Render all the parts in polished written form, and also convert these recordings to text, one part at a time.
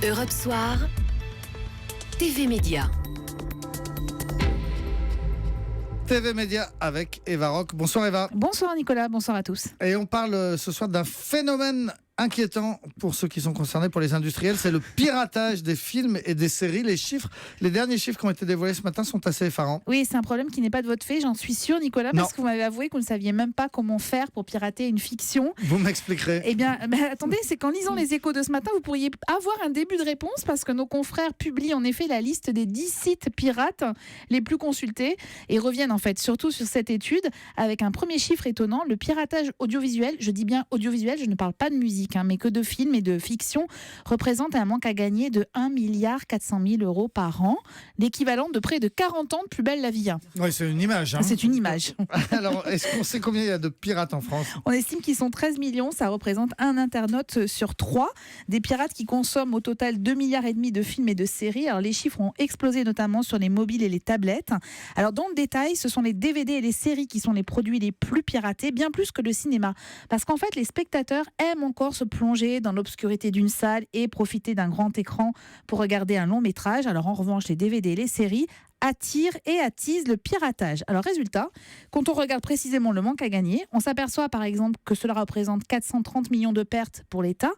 Europe Soir, TV Média. TV Média avec Eva Rock. Bonsoir Eva. Bonsoir Nicolas, bonsoir à tous. Et on parle ce soir d'un phénomène inquiétant pour ceux qui sont concernés, pour les industriels, c'est le piratage des films et des séries. Les derniers chiffres qui ont été dévoilés ce matin sont assez effarants. Oui, c'est un problème qui n'est pas de votre fait, j'en suis sûre Nicolas, parce que vous m'avez avoué que vous ne saviez même pas comment faire pour pirater une fiction. Vous m'expliquerez. Eh bien, attendez, c'est qu'en lisant les échos de ce matin, vous pourriez avoir un début de réponse, parce que nos confrères publient en effet la liste des 10 sites pirates les plus consultés et reviennent en fait surtout sur cette étude avec un premier chiffre étonnant, le piratage audiovisuel, je dis bien audiovisuel, je ne parle pas de musique, mais que de films et de fiction, représente un manque à gagner de 1,4 milliard par an, l'équivalent de près de 40 ans de Plus belle la vie. Oui, c'est une image. C'est une image. Alors, est-ce qu'on sait combien il y a de pirates en France ? On estime qu'ils sont 13 millions, ça représente un internaute sur 3. Des pirates qui consomment au total 2,5 milliards de films et de séries. Alors, les chiffres ont explosé notamment sur les mobiles et les tablettes. Alors, dans le détail, ce sont les DVD et les séries qui sont les produits les plus piratés, bien plus que le cinéma. Parce qu'en fait, les spectateurs aiment encore se plonger dans l'obscurité d'une salle et profiter d'un grand écran pour regarder un long métrage. Alors, en revanche, les DVD et les séries attirent et attisent le piratage. Alors résultat, quand on regarde précisément le manque à gagner, on s'aperçoit par exemple que cela représente 430 millions de pertes pour l'État,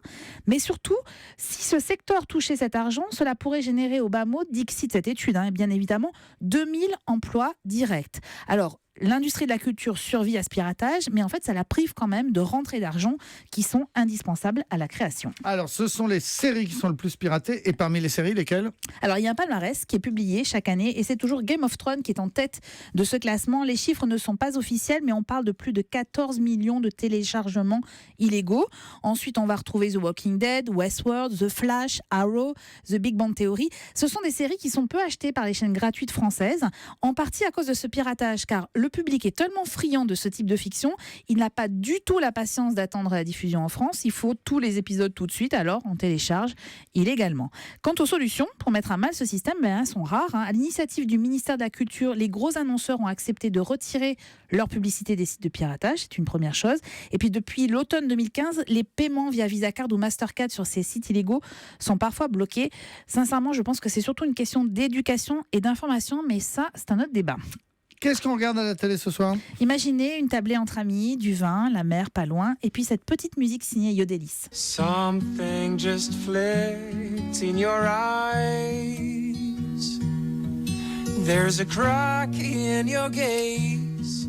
mais surtout, si ce secteur touchait cet argent, cela pourrait générer au bas mot, dixit cette étude, bien évidemment, 2000 emplois directs. Alors, l'industrie de la culture survit à ce piratage, mais en fait, ça la prive quand même de rentrées d'argent qui sont indispensables à la création. Alors, ce sont les séries qui sont le plus piratées, et parmi les séries, lesquelles ? Alors, il y a un palmarès qui est publié chaque année, et c'est toujours Game of Thrones qui est en tête de ce classement. Les chiffres ne sont pas officiels, mais on parle de plus de 14 millions de téléchargements illégaux. Ensuite, on va retrouver The Walking Dead, Westworld, The Flash, Arrow, The Big Bang Theory. Ce sont des séries qui sont peu achetées par les chaînes gratuites françaises, en partie à cause de ce piratage, car le public est tellement friand de ce type de fiction, il n'a pas du tout la patience d'attendre la diffusion en France. Il faut tous les épisodes tout de suite, alors on télécharge illégalement. Quant aux solutions pour mettre à mal ce système, elles sont rares. À l'initiative du ministère de la Culture, les gros annonceurs ont accepté de retirer leur publicité des sites de piratage, c'est une première chose. Et puis depuis l'automne 2015, les paiements via Visa Card ou Mastercard sur ces sites illégaux sont parfois bloqués. Sincèrement, je pense que c'est surtout une question d'éducation et d'information, mais ça, c'est un autre débat. Qu'est-ce qu'on regarde à la télé ce soir ? Imaginez une tablée entre amis, du vin, la mer pas loin, et puis cette petite musique signée Yodelis. Something just flicked in your eyes. There's a crack in your gaze,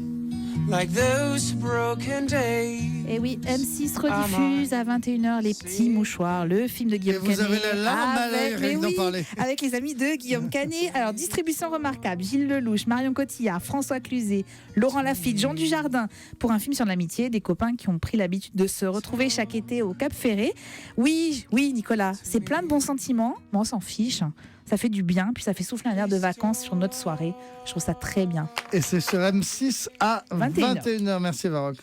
like those broken days. Et oui, M6 rediffuse à 21h Les Petits Mouchoirs, le film de Guillaume Canet. Vous avez la larme à l'œil, rien que d'en parler. Avec les amis de Guillaume Canet. Alors, distribution remarquable, Gilles Lelouch, Marion Cotillard, François Cluzet, Laurent Lafitte, Jean Dujardin, pour un film sur l'amitié, des copains qui ont pris l'habitude de se retrouver chaque été au Cap Ferré. Oui, Nicolas, c'est plein de bons sentiments, mais on s'en fiche. Ça fait du bien, puis ça fait souffler un air de vacances sur notre soirée. Je trouve ça très bien. Et c'est sur M6 à 21h. Merci Eva Rock.